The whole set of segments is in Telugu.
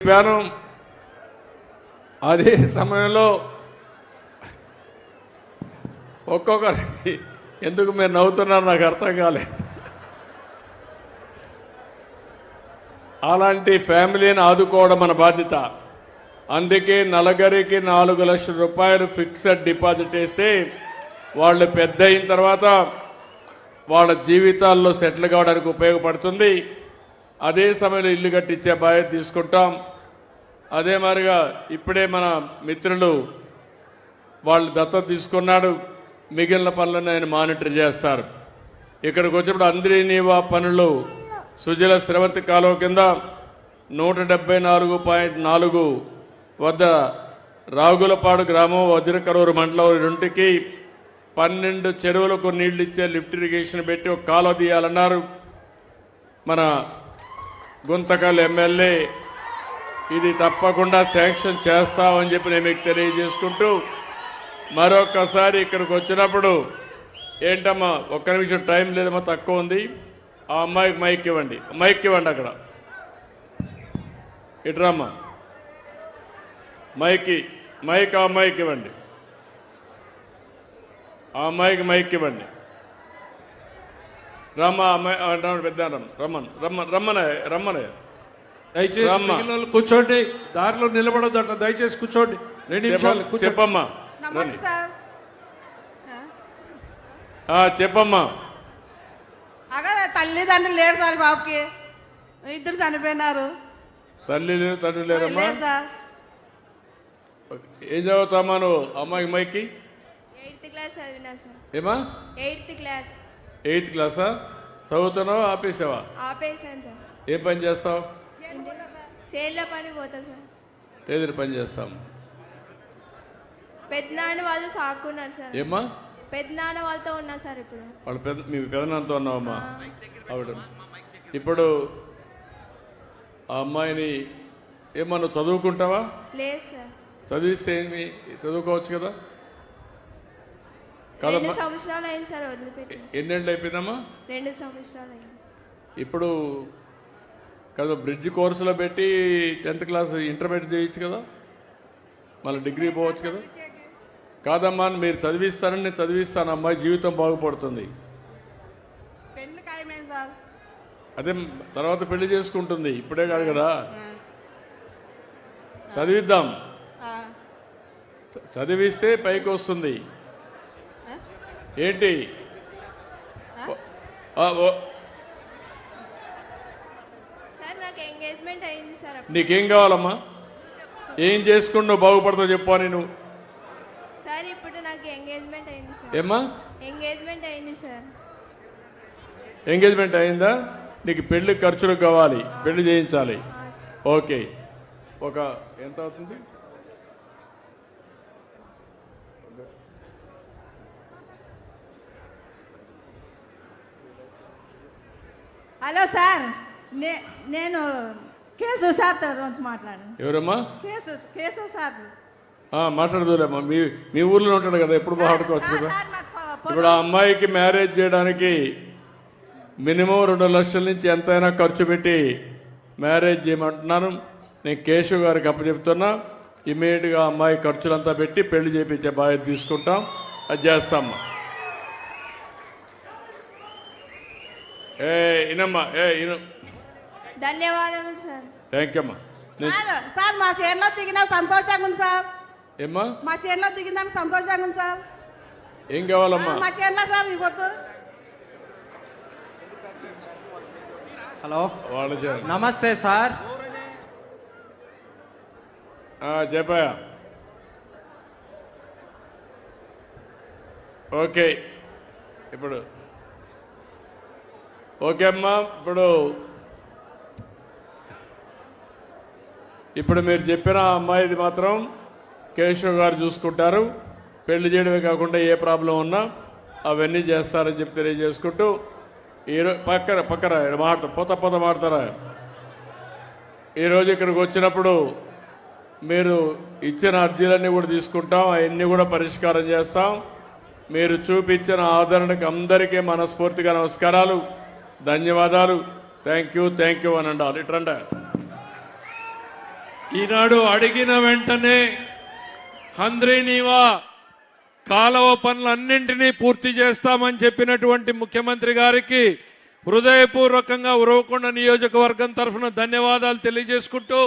చెప్పాను. అదే సమయంలో ఒక్కొక్కరికి ఎందుకు మీరు నవ్వుతున్నారు నాకు అర్థం కాలేదు. అలాంటి ఫ్యామిలీని ఆదుకోవడం మన బాధ్యత. అందుకే నలుగురికి 4 లక్షల రూపాయలు ఫిక్స్డ్ డిపాజిట్ వేస్తే వాళ్ళు పెద్ద అయిన తర్వాత వాళ్ళ జీవితాల్లో సెటిల్ కావడానికి ఉపయోగపడుతుంది. అదే సమయంలో ఇల్లు కట్టించే బాధ్యత తీసుకుంటాం. అదే మాదిరిగా ఇప్పుడే మన మిత్రులు వాళ్ళు దత్తత తీసుకున్నాడు. మిగిలిన పనులను ఆయన మానిటర్ చేస్తారు. ఇక్కడికి వచ్చినప్పుడు అంద్రీనీవా పనులు సుజల స్రవంతి కాలువ కింద 174.4 వద్ద రాగులపాడు గ్రామం వజ్రకరూరు మండలం రెండుకి 12 చెరువులకు నీళ్లు ఇచ్చే లిఫ్ట్ ఇరిగేషన్ పెట్టి ఒక కాలువ తీయాలన్నారు మన గుంతకల్ ఎమ్మెల్యే. ఇది తప్పకుండా శాంక్షన్ చేస్తామని చెప్పి నేను మీకు తెలియజేసుకుంటూ మరొకసారి ఇక్కడికి వచ్చినప్పుడు ఏంటమ్మా ఒక్క నిమిషం టైం లేదమ్మా, తక్కువ ఉంది. ఆ అమ్మాయికి మైక్ ఇవ్వండి, మైక్ ఇవ్వండి. అక్కడ ఇట్రమ్మా మైక్ ఆ అమ్మాయికి ఇవ్వండి, ఆ అమ్మాయికి మైక్ ఇవ్వండి. రమ్మ అమ్మాయి పెద్ద రమ్మనే దయచేసి కూర్చోండి, దారిలో నిలబడొద్దు అట్లా దయచేసి కూర్చోండి. 2 నిమిషాలు చెప్పమ్మా. చెప్పమ్మా. అక్కడ తల్లిదండ్రులు లేరు సార్, బాబుకి 2 చనిపోయినారు. తల్లి లేరు తండ్రి లేరమ్మా. ఏం చదువుతామా నువ్వు? అమ్మాయికి మైకి 8th క్లాస్ చదివినా సార్. ఏమా 8th క్లాస్. 8th క్లాసా చదువుతున్నావు? ఆపేసావా? ఆపేసాను సార్. ఏం పని చేస్తావు? సేన్లో పని పోతా సార్. ఏది పని చేస్తాం? పెద్దనాన్న వాళ్ళు సాకున్నారు సార్. ఏమ్మా? పెద్దనాన్న వాళ్ళతో ఉన్నా సార్. ఇప్పుడు వాళ్ళు మీ పెదనాన్నతో ఉన్నావమ్మా? ఆవిడ ఇప్పుడు ఆ అమ్మాయిని ఏమన్నా నువ్వు చదువుకుంటావా? లేదు సార్. చదివిస్తే ఏమి చదువుకోవచ్చు కదా. 2 సంవత్సరాలు అయింది సార్ వదిలిపెట్టి. ఎన్నేళ్ళు అయిపోయిందమ్మా? 2 సంవత్సరాలు అయింది. ఇప్పుడు కదా బ్రిడ్జ్ కోర్సులో పెట్టి 10th క్లాస్ ఇంటర్మీడియట్ చేయొచ్చు కదా, మళ్ళీ డిగ్రీ పోవచ్చు కదా. కాదమ్మా మీరు చదివిస్తారని నేను చదివిస్తాను, అమ్మాయి జీవితం బాగుపడుతుంది. పెళ్లి ఖాయమేం సార్? అదే తర్వాత పెళ్లి చేసుకుంటుంది, ఇప్పుడే కాదు కదా. చదివిద్దాం, చదివిస్తే పైకి వస్తుంది. ఏంటి సార్ నాకు ఎంగేజ్మెంట్ అయింది సార్. నీకేం కావాలమ్మా? ఏం చేసుకుని నువ్వు బాగుపడతావు చెప్పు అని నువ్వు. సార్ ఇప్పుడు నాకు ఎంగేజ్మెంట్ అయింది సార్. ఏమ్మా? ఎంగేజ్మెంట్ అయింది సార్. ఎంగేజ్మెంట్ అయిందా? నీకు పెళ్లి ఖర్చులు కావాలి, పెళ్లి చేయించాలి. ఓకే, ఒక ఎంత అవుతుంది? హలో సార్, నేను కేసు సార్తో రోజు మాట్లాడాను. ఎవరమ్మా? Case sir. మాట్లాడదులేమ్మా, మీ ఊర్లో ఉంటాడు కదా, ఎప్పుడు మాట్లాడుకోవచ్చు కదా. ఇప్పుడు ఆ అమ్మాయికి మ్యారేజ్ చేయడానికి మినిమం 2 లక్షల నుంచి ఎంతైనా ఖర్చు పెట్టి మ్యారేజ్ చేయమంటున్నాను. నేను కేశవ్ గారికి అప్పచెప్తున్నా. ఇమీడియట్గా అమ్మాయి ఖర్చులంతా పెట్టి పెళ్లి చేయించే బాధ్యత తీసుకుంటాం, అది చేస్తామ్మా. ఇనమ్మా, ఇను. ధన్యవాదములు సార్. థ్యాంక్ యూ అమ్మా. సార్ మా చేనులో దిగినా సంతోషంగా ఉంది సార్. ఏమ్మా? మా చేనులో దిగిందానికి సంతోషంగా ఉంది సార్. ఏం కావాలమ్మా? మా చేనులో సార్ ఇవ్వద్దు. హలో, వాళ్ళు నమస్తే సార్. చెప్పాయా? ఓకే, ఇప్పుడు ఓకే అమ్మా. ఇప్పుడు మీరు చెప్పిన అమ్మాయిది మాత్రం కేశవ్ గారు చూసుకుంటారు. పెళ్లి చేయడమే కాకుండా ఏ ప్రాబ్లం ఉన్నా అవన్నీ చేస్తారని చెప్పి తెలియజేసుకుంటూ ఈరోజు పక్కన పోత మాడతారా. ఈరోజు ఇక్కడికి వచ్చినప్పుడు మీరు ఇచ్చిన అర్జీలన్నీ కూడా తీసుకుంటాం, అవన్నీ కూడా పరిష్కారం చేస్తాం. మీరు చూపించిన ఆదరణకు అందరికీ మనస్ఫూర్తిగా నమస్కారాలు, ధన్యవాదాలు. థ్యాంక్ యూ అని అండాలి. ఇట్రండి. ఈనాడు అడిగిన వెంటనే హంద్రీనీవా కాలువ పనులన్నింటినీ పూర్తి చేస్తామని చెప్పినటువంటి ముఖ్యమంత్రి గారికి హృదయపూర్వకంగా ఉరవకొండ నియోజకవర్గం తరఫున ధన్యవాదాలు తెలియజేసుకుంటూ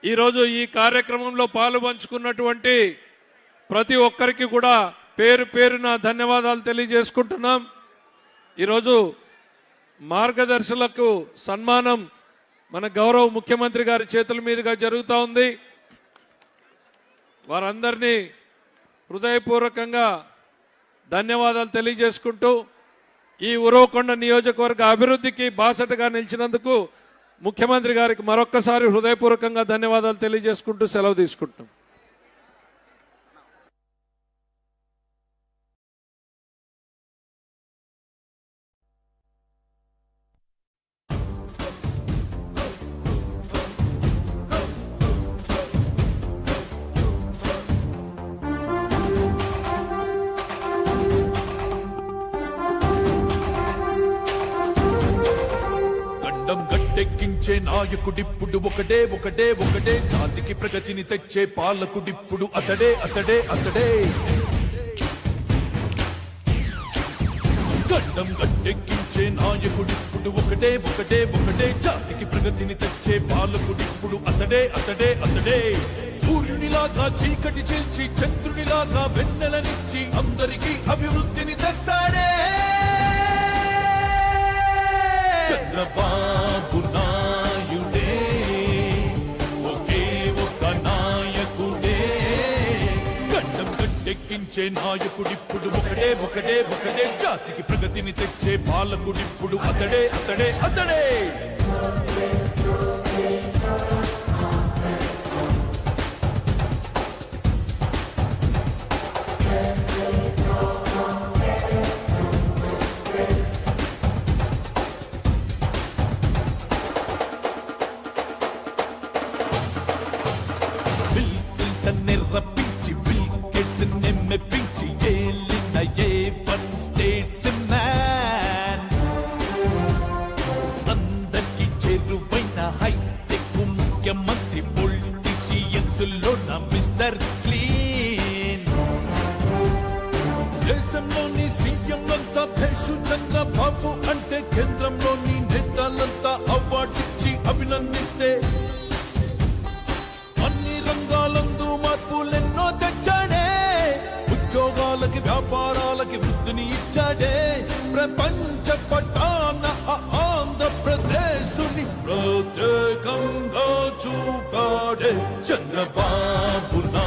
ఈరోజు ఈ కార్యక్రమంలో పాలు పంచుకున్నటువంటి ప్రతి ఒక్కరికి కూడా పేరు పేరున ధన్యవాదాలు తెలియజేసుకుంటున్నాం. ఈరోజు మార్గదర్శులకు సన్మానం మన గౌరవ ముఖ్యమంత్రి గారి చేతుల మీదుగా జరుగుతూ ఉంది. వారందరినీ హృదయపూర్వకంగా ధన్యవాదాలు తెలియజేసుకుంటూ ఈ ఉరవకొండ నియోజకవర్గ అభివృద్ధికి బాసటగా నిలిచినందుకు ముఖ్యమంత్రి గారికి మరొక్కసారి హృదయపూర్వకంగా ధన్యవాదాలు తెలియజేసుకుంటూ సెలవు తీసుకుంటాం. గట్టెక్కించే నాయకుడిప్పుడు ఒకటే ఒకటే ఒకటే, జాతికి ప్రగతిని తెచ్చే పాలకుడిప్పుడు అతడే అతడే అతడే. గడ్డం గట్టెక్కించే నాయకుడిప్పుడు ఒకటే ఒకటే ఒకటే, జాతికి ప్రగతిని తెచ్చే పాలకుడిప్పుడు అతడే అతడే అతడే. సూర్యునిలాగా చీకటి చీల్చి చంద్రునిలాగా వెన్నెలనిచ్చి అందరికీ అభివృద్ధిని తెస్తాడే చంద్రబాబు నాయుడే. ఒకే ఒక నాయకుడే, గడ్డం గట్టెక్కించే నాయకుడిప్పుడు ఒకటే ఒకటే ఒకటే, జాతికి ప్రగతిని తెచ్చే పాలకుడిప్పుడు అతడే అతడే అతడే. రప్పించి బిల్ గేట్స్ మెప్పించి ఏలిన ఏ1 స్టేట్స్ మ్యాన్, అందరికి చేరువైన హైటెక్ ముఖ్యమంత్రి, పొలిటీషియన్స్ లోన మిస్టర్ క్లీన్. దేశంలోని సీఎంలంతా భేషు చంద్రబాబు అంటే, కేంద్రంలోని నేతలంతా అవార్డిచ్చి అభినందిస్తే, అన్ని రంగాలందు మార్పులెన్నో తెచ్చాడే, ఉద్యోగాలకి వ్యాపారాలకి వృద్ధిని ఇచ్చాడే, ప్రపంచ పటాన ఆంధ్రప్రదేశుని ప్రత్యేకంగా చూపాడే చంద్రబాబు నా